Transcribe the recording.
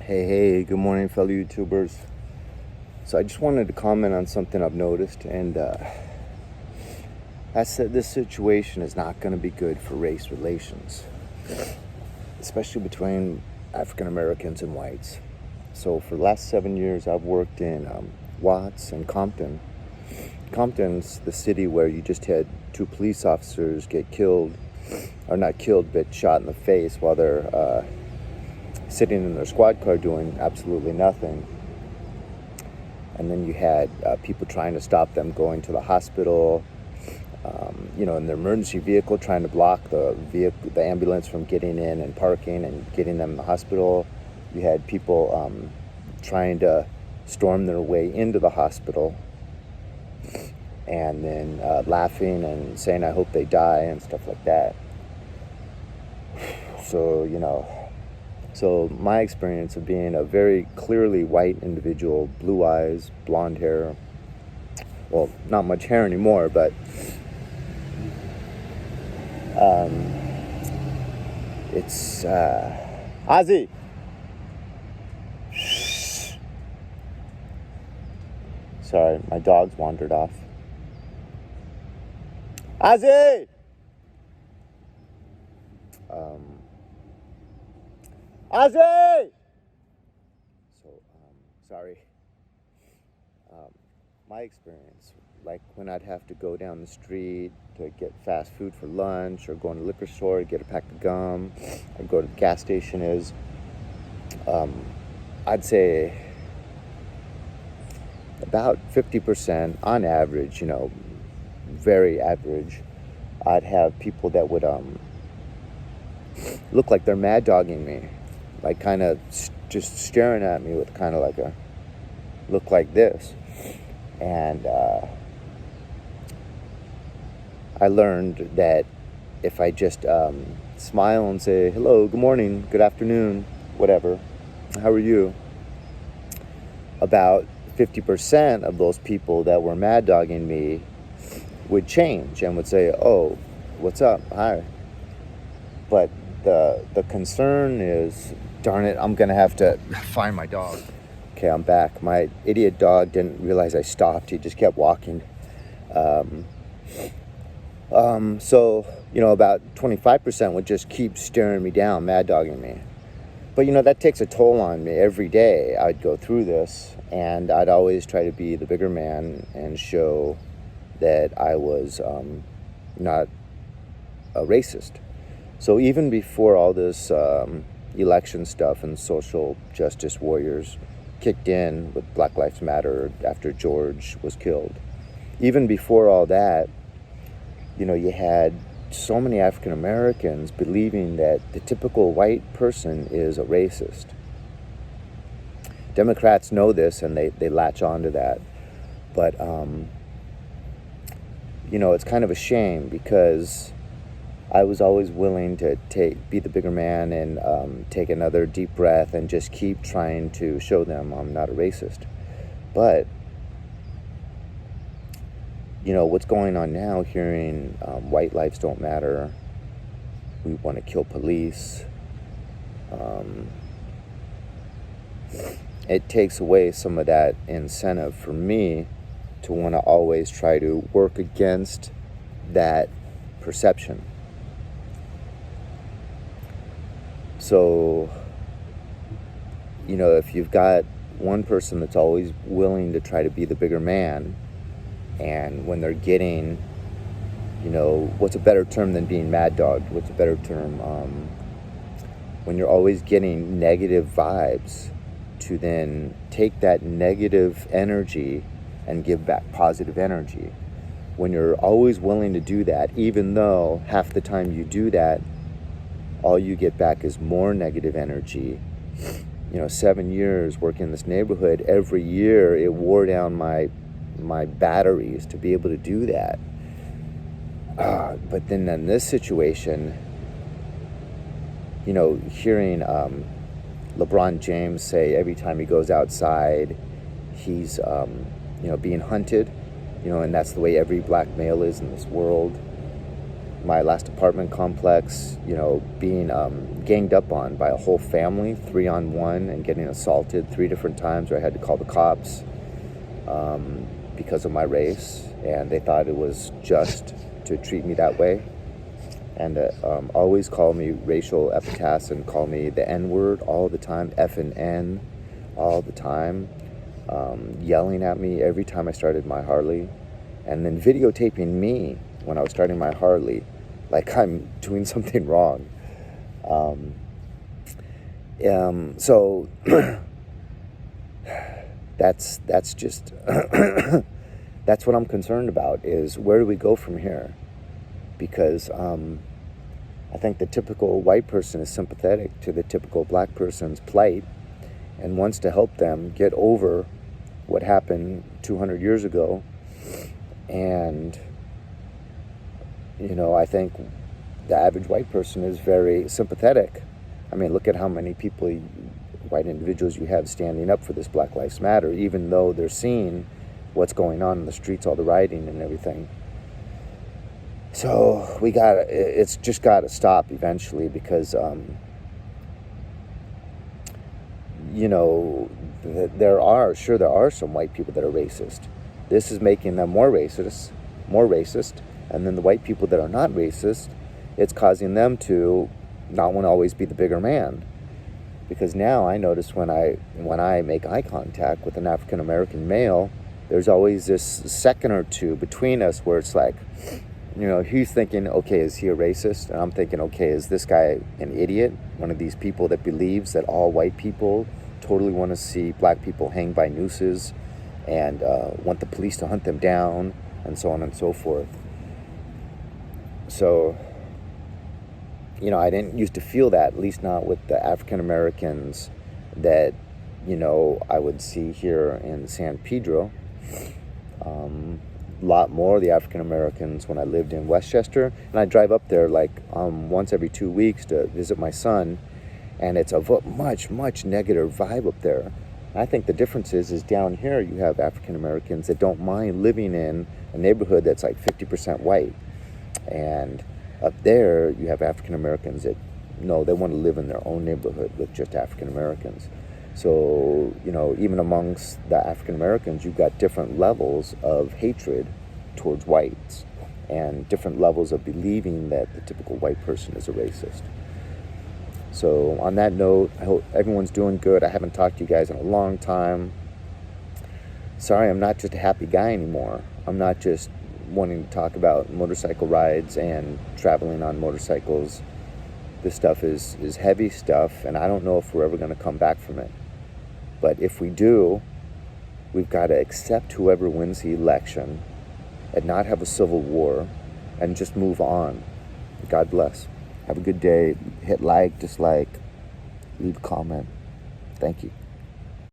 Hey, good morning, fellow YouTubers. So I just wanted to comment on something I've noticed, and I said this situation is not going to be good for race relations, especially between African Americans and whites. So for the last 7 years, I've worked in Watts and Compton. Compton's the city where you just had two police officers get killed, or not killed, but shot in the face while they're sitting in their squad car doing absolutely nothing. And then you had people trying to stop them going to the hospital, in their emergency vehicle, trying to block the ambulance from getting in and parking and getting them in the hospital. You had people trying to storm their way into the hospital and then laughing and saying, "I hope they die," and stuff like that. So my experience of being a very clearly white individual, blue eyes, blonde hair, well, not much hair anymore, but it's Ozzy. Shh. Sorry, my dog's wandered off. Ozzy. Ozzy. So sorry. My experience, like when I'd have to go down the street to get fast food for lunch, or go in a liquor store to get a pack of gum, or go to the gas station, is I'd say about 50% on average, very average, I'd have people that would look like they're mad dogging me, like kind of just staring at me with kind of like a look like this. And I learned that if I just smile and say, "Hello, good morning, good afternoon, whatever, how are you?" about 50% of those people that were mad dogging me would change and would say, "Oh, what's up? Hi." But the concern is, darn it, I'm gonna have to find my dog. Okay, I'm back. My idiot dog didn't realize I stopped. He just kept walking. So about 25% would just keep staring me down, mad dogging me. But that takes a toll on me every day. I'd go through this, and I'd always try to be the bigger man and show that I was not a racist. So even before all this election stuff and social justice warriors kicked in with Black Lives Matter after George was killed, even before all that, you had so many African Americans believing that the typical white person is a racist. Democrats know this, and they latch on to that. But it's kind of a shame, because I was always willing to be the bigger man and take another deep breath and just keep trying to show them I'm not a racist. But what's going on now, hearing white lives don't matter, we want to kill police, it takes away some of that incentive for me to want to always try to work against that perception. So, if you've got one person that's always willing to try to be the bigger man, and when they're getting, what's a better term than being mad dogged? What's a better term? When you're always getting negative vibes, to then take that negative energy and give back positive energy. When you're always willing to do that, even though half the time you do that, all you get back is more negative energy. 7 years working in this neighborhood, every year it wore down my batteries to be able to do that. But then in this situation, hearing LeBron James say every time he goes outside, he's being hunted, and that's the way every black male is in this world. my last apartment complex, being ganged up on by a whole family, 3-on-1, and getting assaulted 3 different times where I had to call the cops because of my race, and they thought it was just to treat me that way, and always call me racial epithets and call me the N-word all the time, F and N, all the time, yelling at me every time I started my Harley, and then videotaping me when I was starting my Harley, like I'm doing something wrong. So that's just that's what I'm concerned about, is where do we go from here? Because I think the typical white person is sympathetic to the typical black person's plight and wants to help them get over what happened 200 years ago. And I think the average white person is very sympathetic. I mean, look at how many people, white individuals, you have standing up for this Black Lives Matter, even though they're seeing what's going on in the streets, all the rioting and everything. So it's just got to stop eventually, because, there are some white people that are racist. This is making them more racist, and then the white people that are not racist, it's causing them to not want to always be the bigger man. Because now I notice when I make eye contact with an African American male, there's always this second or two between us where it's like, he's thinking, okay, is he a racist? And I'm thinking, okay, is this guy an idiot? One of these people that believes that all white people totally want to see black people hang by nooses and want the police to hunt them down, and so on and so forth. So, I didn't used to feel that, at least not with the African Americans that, I would see here in San Pedro. A lot more of the African Americans when I lived in Westchester, and I drive up there like once every 2 weeks to visit my son, and it's a much negative vibe up there. I think the difference is down here you have African Americans that don't mind living in a neighborhood that's like 50% white, and up there you have African Americans that no, they want to live in their own neighborhood with just African Americans. So, even amongst the African Americans, you've got different levels of hatred towards whites and different levels of believing that the typical white person is a racist. So on that note, I hope everyone's doing good. I haven't talked to you guys in a long time. Sorry, I'm not just a happy guy anymore. I'm not just wanting to talk about motorcycle rides and traveling on motorcycles. This stuff is heavy stuff, and I don't know if we're ever going to come back from it. But if we do, we've got to accept whoever wins the election and not have a civil war and just move on. God bless. Have a good day. Hit like, dislike, leave a comment. Thank you.